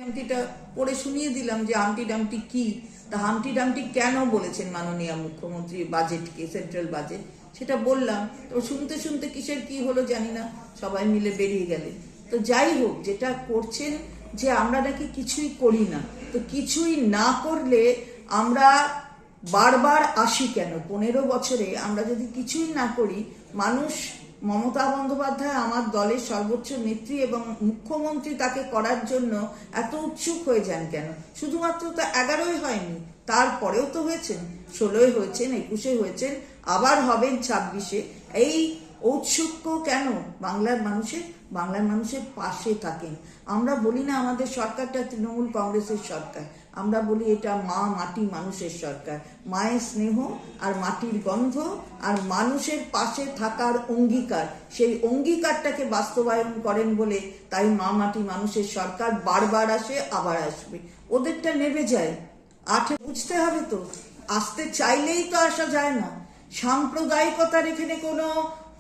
ডাম্পটিটা পড়ে শুনিয়ে দিলাম যে হামটি ডাম্পটি কি, তা হামটি ডাম্পটি কেন বলেছেন মাননীয় মুখ্যমন্ত্রী বাজেটকে, সেন্ট্রাল বাজেট, সেটা বললাম। তো শুনতে শুনতে কিসের কি হলো জানি না, সবাই মিলে বেরিয়ে গেলেন। তো যাই হোক, যেটা করছেন যে আমরা নাকি কিছুই করি না, তো কিছুই না করলে আমরা বারবার আসি কেন? 15 বছরে আমরা যদি কিছুই না করি, মানুষ, মমতা বন্দ্যোপাধ্যায় আমার দলের সর্বোচ্চ নেত্রী এবং মুখ্যমন্ত্রী, তাকে করার জন্য এত উৎসুক হয়ে যান কেন? শুধুমাত্র তো 11ই হয়নি, তারপরেও তো হয়েছেন, 16 হয়েছেন, 21 হয়েছেন, আবার হবেন 26-এ। এই ঔৎসুক্য কেন? বাংলার মানুষের পাশে থাকেন। আমরা বলি না আমাদের সরকারটা তৃণমূল কংগ্রেসের সরকার, আমরা বলি এটা মা মাটি মানুষের সরকার। মায়ের স্নেহ আর মাটির গন্ধ আর মানুষের পাশে থাকার অঙ্গীকার, সেই অঙ্গীকারটাকে বাস্তবায়ন করেন বলে তাই মা মাটি মানুষের সরকার বারবার আসে, আবার আসবে। ওদেরটা নেবে যায়, বুঝতে হবে তো, আসতে চাইলেই তো আসা যায় না। সাম্প্রদায়িকতার এখানে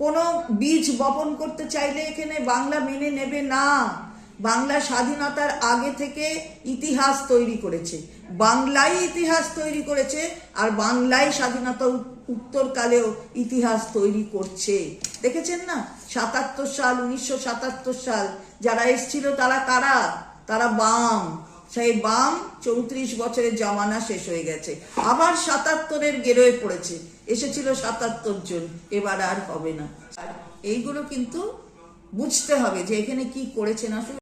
কোনো বীজ বপন করতে চাইলে এখানে বাংলা মেনে নেবে না। বাংলা স্বাধীনতার আগে থেকে ইতিহাস তৈরি করেছে, বাংলাই ইতিহাস তৈরি করেছে, আর বাংলাই স্বাধীনতা উত্তরকালেও ইতিহাস তৈরি করছে। দেখেছেন না, 77 সাল, 1977 সাল যারা এসছিল তারা কারা? তারা বাম। সেই বাম 34 বছরের জমানা শেষ হয়ে গেছে, আবার 77-এর গেরোয় পড়েছে, এসেছিল 77 জন, এবার আর হবে না। এইগুলো কিন্তু বুঝতে হবে যে এখানে কি করেছেন আসলে।